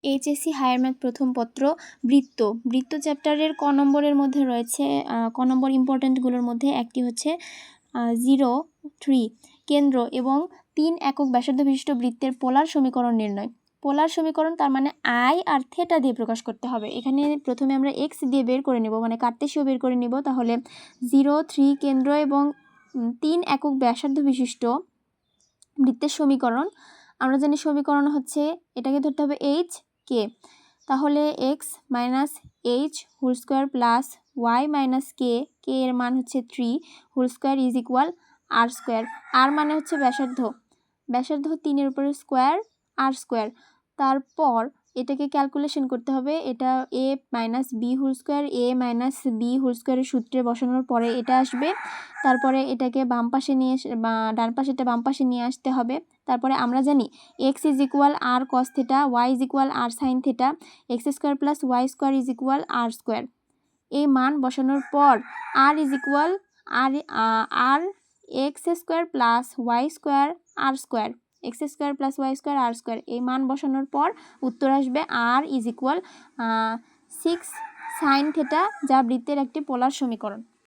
HSC higher math প্রথম পত্র বৃত্ত চ্যাপ্টারের ক নম্বরের মধ্যে রয়েছে ক নম্বর ইম্পর্ট্যান্টগুলোর মধ্যে একটি হচ্ছে 0, 3 কেন্দ্র এবং 3 একক ব্যাসার্ধ বিশিষ্ট বৃত্তের পোলার সমীকরণ নির্ণয়। পোলার সমীকরণ তার মানে আই আর থেটা দিয়ে প্রকাশ করতে হবে। এখানে প্রথমে আমরা এক্স দিয়ে বের করে নেব, মানে কার্তেশীয় বের করে নেব। তাহলে 0, 3 কেন্দ্র এবং 3 একক ব্যাসার্ধ বিশিষ্ট বৃত্তের সমীকরণ আমরা জানি সমীকরণ হচ্ছে, এটাকে ধরতে হবে এইচ কে। তাহলে X minus H whole square plus Y minus K, K এর মান হচ্ছে 3 whole square is equal R square. R মানে হচ্ছে ব্যাসার্ধ 3-এর উপরে স্কোয়ার আর স্কোয়ার। তারপর এটাকে ক্যালকুলেশন করতে হবে, এটা এ মাইনাস বি হোল স্কোয়ার, এ মাইনাস বি হোল স্কোয়ারের সূত্রে বসানোর পরে এটা আসবে। তারপরে এটাকে বাম পাশে নিয়ে ডান পাশেটা বাম পাশে নিয়ে আসতে হবে। তারপরে আমরা জানি X is equal R cos theta, Y is equal R sine theta, X square plus Y square is equal R square. এই মান বসানোর পর R is equal R X square plus Y square R square, X square plus Y square R square. এই মান বসানোর পর উত্তর আসবে R is equal 6 sine theta, যা বৃত্তের একটি পোলার সমীকরণ।